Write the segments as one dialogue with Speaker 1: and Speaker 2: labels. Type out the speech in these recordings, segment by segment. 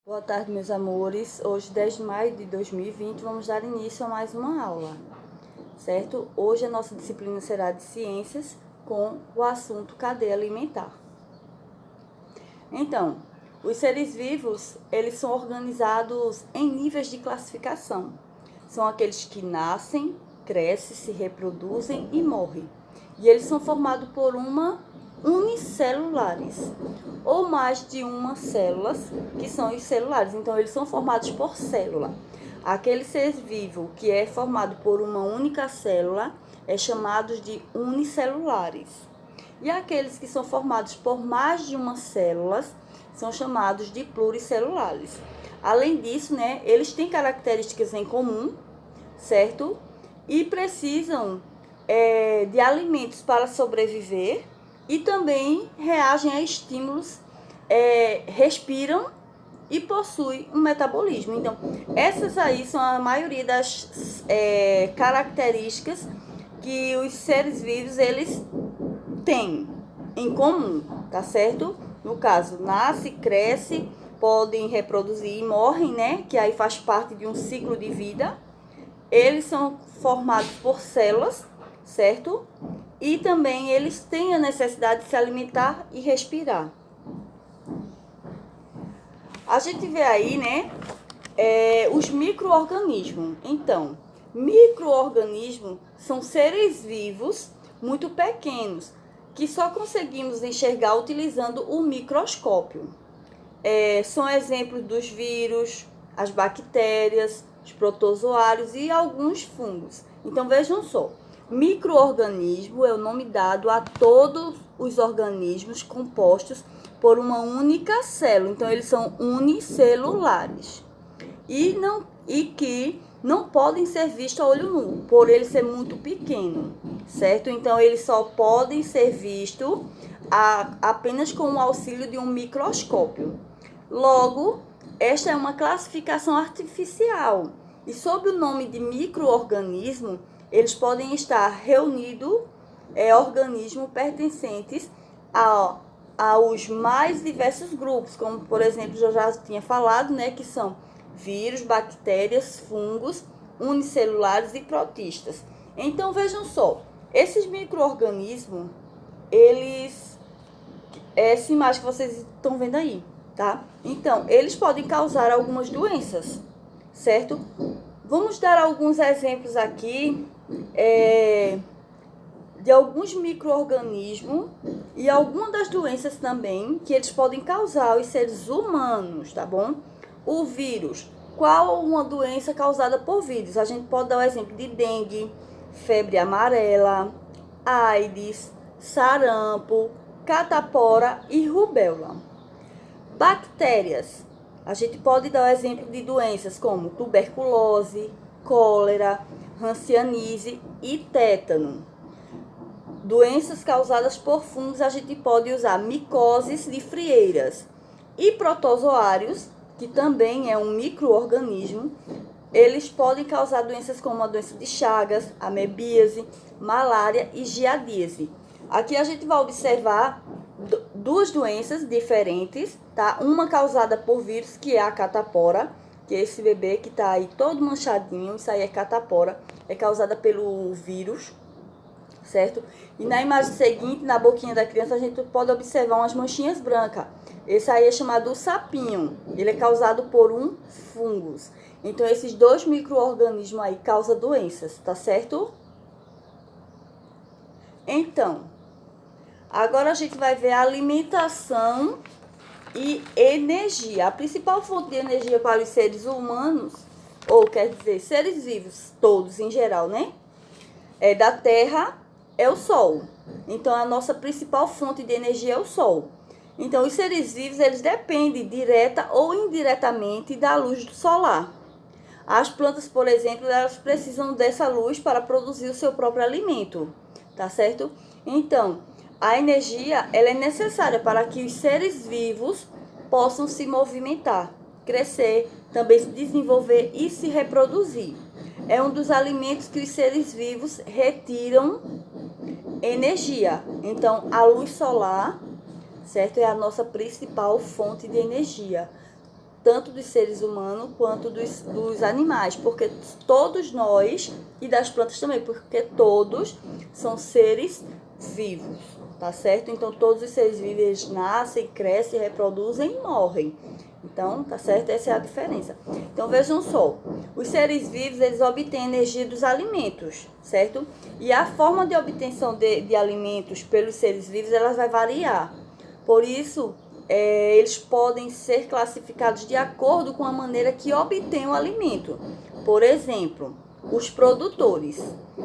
Speaker 1: Boa tarde, meus amores. Hoje, 10 de maio de 2020, vamos dar início a mais uma aula, certo? Hoje a nossa disciplina será de ciências com o assunto cadeia alimentar. Então, os seres vivos, eles são organizados em níveis de classificação. São aqueles que nascem, crescem, se reproduzem e morrem. E eles são formados por unicelulares, ou mais de uma células, que são os celulares. Então, eles são formados por célula. Aquele ser vivo que é formado por uma única célula é chamado de unicelulares. E aqueles que são formados por mais de uma célula são chamados de pluricelulares. Além disso, né, eles têm características em comum, certo? E precisam de alimentos para sobreviver e também reagem a estímulos, respiram e possuem um metabolismo. Então, essas aí são a maioria das características que os seres vivos eles têm em comum, tá certo? No caso, nasce, cresce, podem reproduzir e morrem, né? Que aí faz parte de um ciclo de vida. Eles são formados por células, certo? E também eles têm a necessidade de se alimentar e respirar. A gente vê aí, né, os micro-organismos. Então, micro-organismos são seres vivos muito pequenos, que só conseguimos enxergar utilizando o microscópio. São exemplos dos vírus, as bactérias, os protozoários e alguns fungos. Então, vejam só. Micro-organismo é o nome dado a todos os organismos compostos por uma única célula. Então, eles são unicelulares. E que não podem ser vistos a olho nu, por ele ser muito pequeno, certo? Então, eles só podem ser vistos apenas com o auxílio de um microscópio. Logo, esta é uma classificação artificial. E sob o nome de micro-organismo, eles podem estar reunidos organismos pertencentes aos mais diversos grupos, como, por exemplo, eu já tinha falado, né, que são vírus, bactérias, fungos, unicelulares e protistas. Então, vejam só, esses micro-organismos, essa imagem que vocês estão vendo aí, tá? Então, eles podem causar algumas doenças, certo? Vamos dar alguns exemplos aqui de alguns micro-organismos e algumas das doenças também que eles podem causar aos seres humanos, tá bom? O vírus. Qual uma doença causada por vírus? A gente pode dar o exemplo de dengue, febre amarela, AIDS, sarampo, catapora e rubéola. Bactérias. A gente pode dar o exemplo de doenças como tuberculose, cólera, hanseníase e tétano. Doenças causadas por fungos, a gente pode usar micoses de frieiras. E protozoários, que também é um micro-organismo, eles podem causar doenças como a doença de Chagas, amebíase, malária e giardíase. Aqui a gente vai observar duas doenças diferentes, tá? Uma causada por vírus, que é a catapora, que é esse bebê que tá aí todo manchadinho, isso aí é catapora, é causada pelo vírus, certo? E na imagem seguinte, na boquinha da criança, a gente pode observar umas manchinhas brancas. Esse aí é chamado sapinho, ele é causado por um fungos. Então, esses dois micro-organismos aí causam doenças, tá certo? Então, agora a gente vai ver a alimentação e energia. A principal fonte de energia para os seres humanos, ou quer dizer, seres vivos, todos em geral, né? Da Terra é o Sol. Então, a nossa principal fonte de energia é o Sol. Então, os seres vivos, eles dependem direta ou indiretamente da luz solar. As plantas, por exemplo, elas precisam dessa luz para produzir o seu próprio alimento, tá certo? Então, a energia, ela é necessária para que os seres vivos possam se movimentar, crescer, também se desenvolver e se reproduzir. É um dos alimentos que os seres vivos retiram energia. Então, a luz solar, certo, é a nossa principal fonte de energia. tanto dos seres humanos quanto dos animais, porque todos nós, e das plantas também, porque todos são seres vivos, tá certo? Então, todos os seres vivos, eles nascem, crescem, reproduzem e morrem. Então, tá certo? Essa é a diferença. Então, vejam só. Os seres vivos, eles obtêm energia dos alimentos, certo? E a forma de obtenção de alimentos pelos seres vivos, ela vai variar. Por isso, eles podem ser classificados de acordo com a maneira que obtêm o alimento. Por exemplo, os produtores.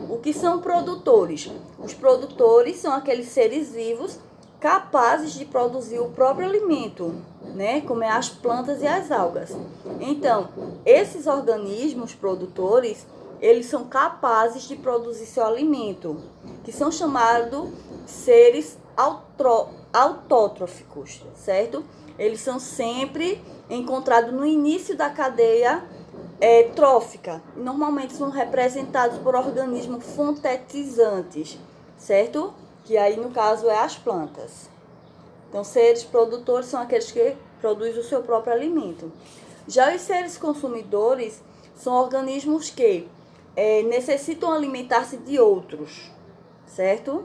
Speaker 1: O que são produtores? Os produtores são aqueles seres vivos capazes de produzir o próprio alimento, né? Como é as plantas e as algas. Então, esses organismos produtores, eles são capazes de produzir seu alimento, que são chamados seres autótrofos, certo? Eles são sempre encontrados no início da cadeia trófica. Normalmente são representados por organismos fontetizantes, certo? Que aí no caso é as plantas. Então, seres produtores são aqueles que produzem o seu próprio alimento. Já os seres consumidores são organismos que necessitam alimentar-se de outros, certo?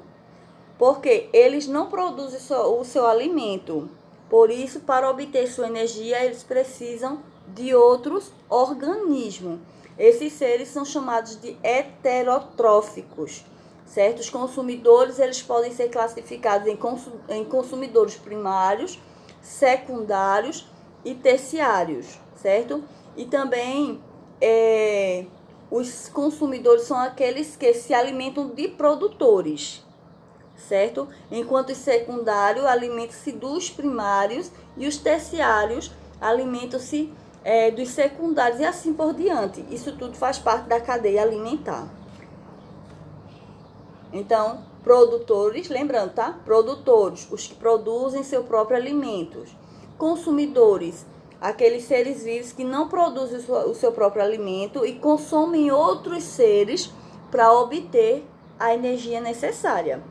Speaker 1: Porque eles não produzem o seu alimento. Por isso, para obter sua energia, eles precisam de outros organismos. Esses seres são chamados de heterotróficos, certo? Os consumidores, eles podem ser classificados em consumidores primários, secundários e terciários, certo? E também os consumidores são aqueles que se alimentam de produtores, certo? Enquanto os secundários alimentam-se dos primários e os terciários alimentam-se dos secundários e assim por diante. Isso tudo faz parte da cadeia alimentar. Então, produtores, lembrando, tá? Produtores, os que produzem seu próprio alimento. Consumidores, aqueles seres vivos que não produzem o seu próprio alimento e consomem outros seres para obter a energia necessária.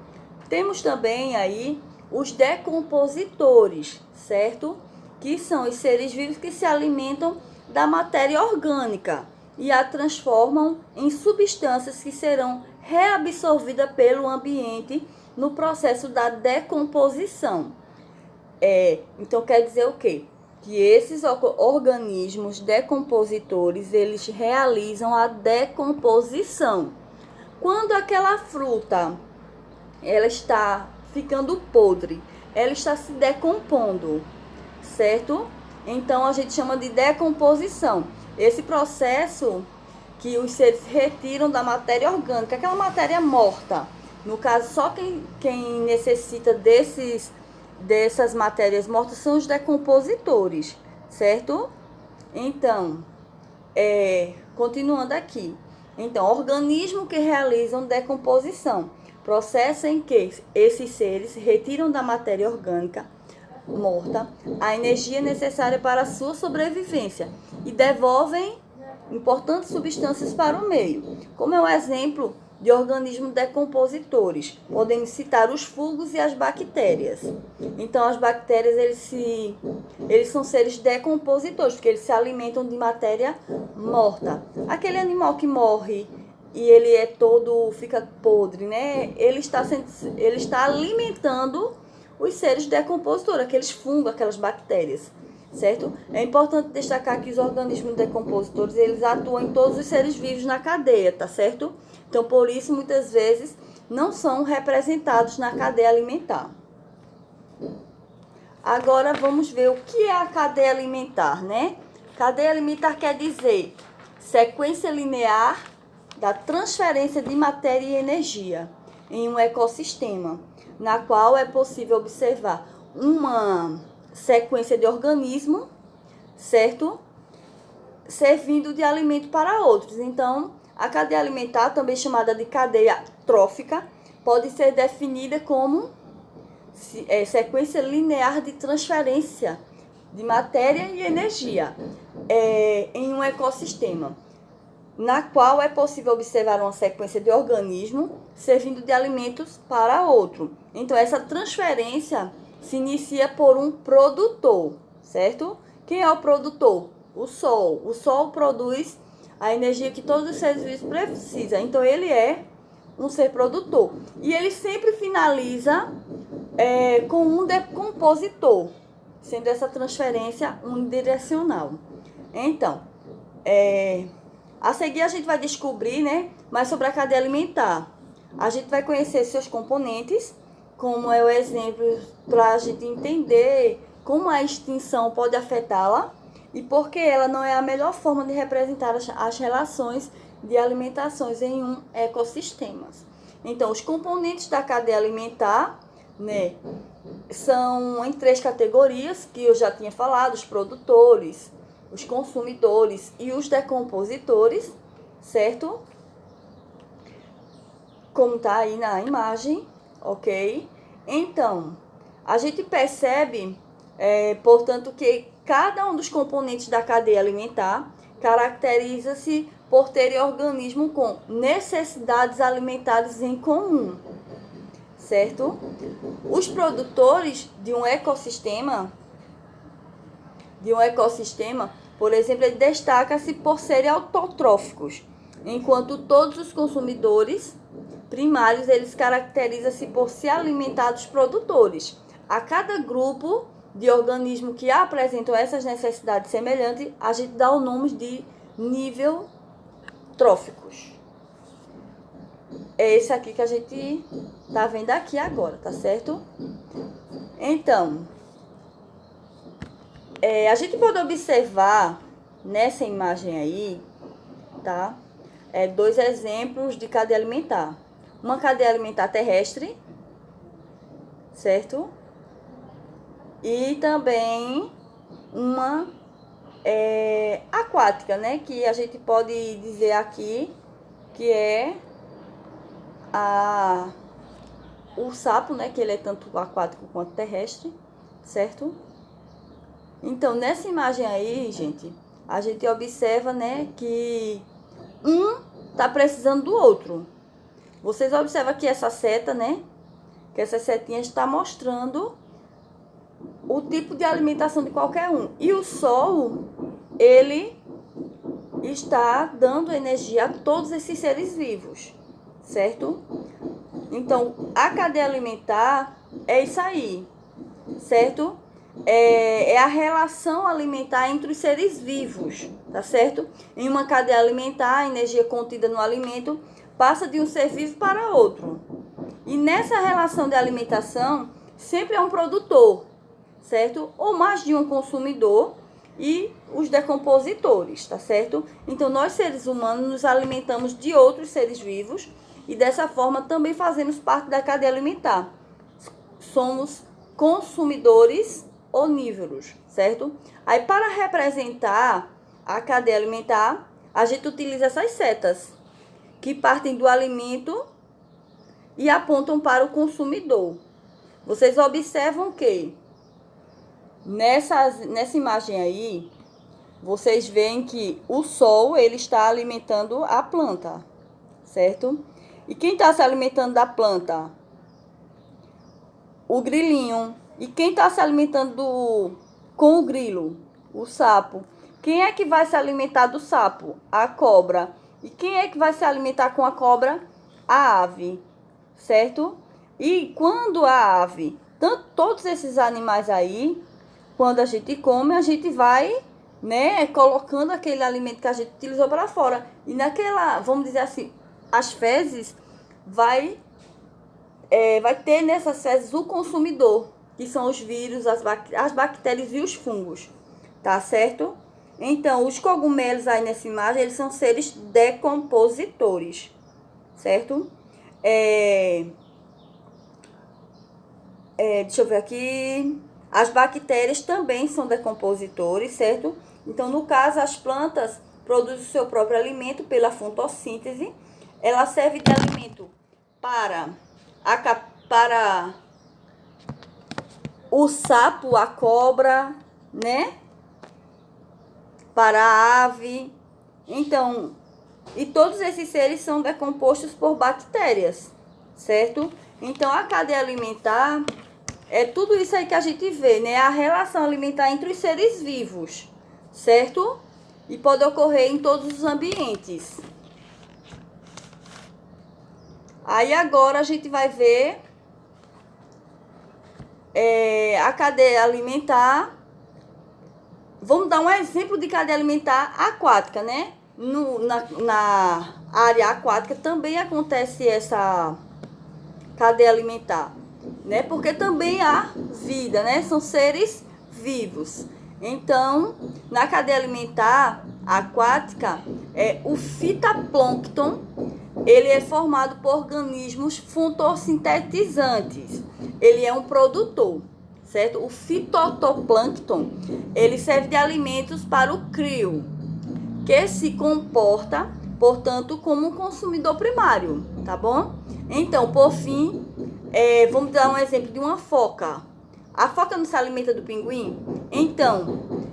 Speaker 1: Temos também aí os decompositores, certo? Que são os seres vivos que se alimentam da matéria orgânica e a transformam em substâncias que serão reabsorvidas pelo ambiente no processo da decomposição. Então quer dizer o quê? Que esses organismos decompositores, eles realizam a decomposição. Quando aquela fruta ela está ficando podre, ela está se decompondo, certo? Então a gente chama de decomposição. Esse processo que os seres retiram da matéria orgânica, aquela matéria morta. No caso, só quem necessita dessas matérias mortas são os decompositores, certo? Então, continuando aqui. Então, organismos que realizam decomposição. Processo em que esses seres retiram da matéria orgânica morta a energia necessária para a sua sobrevivência e devolvem importantes substâncias para o meio. Como é um exemplo de organismos decompositores, podemos citar os fungos e as bactérias. Então, as bactérias eles são seres decompositores, porque eles se alimentam de matéria morta. Aquele animal que morre e ele fica podre, né? Ele está alimentando os seres decompositores, aqueles fungos, aquelas bactérias, certo? É importante destacar que os organismos decompositores, eles atuam em todos os seres vivos na cadeia, tá certo? Então, por isso, muitas vezes, não são representados na cadeia alimentar. Agora, vamos ver o que é a cadeia alimentar, né? Cadeia alimentar quer dizer sequência linear da transferência de matéria e energia em um ecossistema, na qual é possível observar uma sequência de organismos, certo? Servindo de alimento para outros. Então, a cadeia alimentar, também chamada de cadeia trófica, pode ser definida como sequência linear de transferência de matéria e energia em um ecossistema, na qual é possível observar uma sequência de organismos servindo de alimentos para outro. Então, essa transferência se inicia por um produtor, certo? Quem é o produtor? O Sol. O Sol produz a energia que todos os seres vivos precisam. Então, ele é um ser produtor. E ele sempre finaliza com um decompositor, sendo essa transferência unidirecional. Então, a seguir a gente vai descobrir, né, mais sobre a cadeia alimentar. A gente vai conhecer seus componentes, como é o exemplo para a gente entender como a extinção pode afetá-la e por que ela não é a melhor forma de representar as relações de alimentações em um ecossistema. Então, os componentes da cadeia alimentar, né, são em 3 categorias que eu já tinha falado: os produtores, os consumidores e os decompositores, certo? Como tá aí na imagem, ok? Então, a gente percebe, portanto, que cada um dos componentes da cadeia alimentar caracteriza-se por ter organismo com necessidades alimentares em comum, certo? Os produtores de um ecossistema, por exemplo, ele destaca-se por serem autotróficos, enquanto todos os consumidores primários, eles caracterizam-se por se alimentar dos produtores. A cada grupo de organismos que apresentam essas necessidades semelhantes, a gente dá o nome de nível tróficos. É esse aqui que a gente tá vendo aqui agora, tá certo? Então, a gente pode observar nessa imagem aí, tá? 2 exemplos de cadeia alimentar. Uma cadeia alimentar terrestre, certo? E também uma aquática, né? Que a gente pode dizer aqui que é o sapo, né? Que ele é tanto aquático quanto terrestre, certo? Então, nessa imagem aí, gente, a gente observa, né, que um tá precisando do outro. Vocês observam aqui essa seta, né? Que essa setinha está mostrando o tipo de alimentação de qualquer um. E o Sol, ele está dando energia a todos esses seres vivos, certo? Então, a cadeia alimentar é isso aí, certo? É a relação alimentar entre os seres vivos, tá certo? Em uma cadeia alimentar, a energia contida no alimento passa de um ser vivo para outro. E nessa relação de alimentação, sempre é um produtor, certo? Ou mais de um consumidor e os decompositores, tá certo? Então, nós seres humanos nos alimentamos de outros seres vivos e dessa forma também fazemos parte da cadeia alimentar. Somos consumidores onívoros, certo? Aí, para representar a cadeia alimentar, a gente utiliza essas setas, que partem do alimento e apontam para o consumidor. Vocês observam que nessa imagem aí, vocês veem que o Sol, ele está alimentando a planta, certo? E quem está se alimentando da planta? O grilinho. E quem está se alimentando com o grilo? O sapo. Quem é que vai se alimentar do sapo? A cobra. E quem é que vai se alimentar com a cobra? A ave, certo? E quando a ave, todos esses animais aí, quando a gente come, a gente vai, né, colocando aquele alimento que a gente utilizou para fora. E naquela, vamos dizer assim, as fezes, vai ter nessas fezes o consumidor, que são os vírus, as bactérias e os fungos, tá certo? Então, os cogumelos aí nessa imagem, eles são seres decompositores, certo? Deixa eu ver aqui. As bactérias também são decompositores, certo? Então, no caso, as plantas produzem o seu próprio alimento pela fotossíntese. Ela serve de alimento para o sapo, a cobra, né? Para a ave. Então, e todos esses seres são decompostos por bactérias, certo? Então, a cadeia alimentar, É tudo isso aí que a gente vê, né? A relação alimentar entre os seres vivos, certo? E pode ocorrer em todos os ambientes. Aí agora a gente vai ver a cadeia alimentar. Vamos dar um exemplo de cadeia alimentar aquática, né? Na área aquática também acontece essa cadeia alimentar, né? Porque também há vida, né? São seres vivos. Então, na cadeia alimentar aquática, o fitoplâncton, ele é formado por organismos fotossintetizantes. Ele é um produtor, certo? O fitoplâncton, ele serve de alimentos para o crio, que se comporta, portanto, como um consumidor primário, tá bom? Então, por fim, vamos dar um exemplo de uma foca. A foca não se alimenta do pinguim? Então,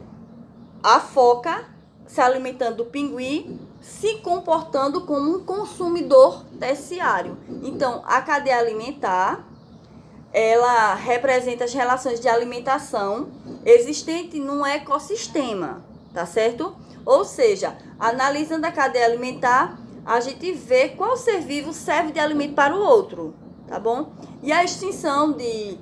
Speaker 1: a foca se alimentando do pinguim, se comportando como um consumidor terciário. Então, a cadeia alimentar, ela representa as relações de alimentação existentes num ecossistema, tá certo? Ou seja, analisando a cadeia alimentar, a gente vê qual ser vivo serve de alimento para o outro, tá bom? E a extinção de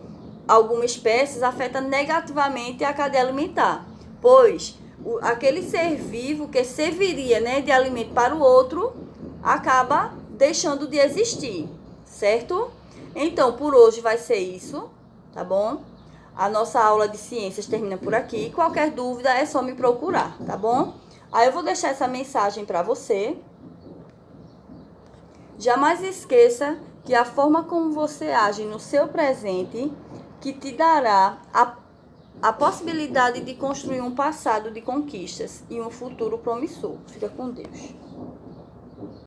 Speaker 1: algumas espécies afeta negativamente a cadeia alimentar, pois aquele ser vivo que serviria, né, de alimento para o outro acaba deixando de existir, certo? Então, por hoje vai ser isso, tá bom? A nossa aula de ciências termina por aqui. Qualquer dúvida é só me procurar, tá bom? Aí eu vou deixar essa mensagem para você. Jamais esqueça que a forma como você age no seu presente que te dará a possibilidade de construir um passado de conquistas e um futuro promissor. Fica com Deus.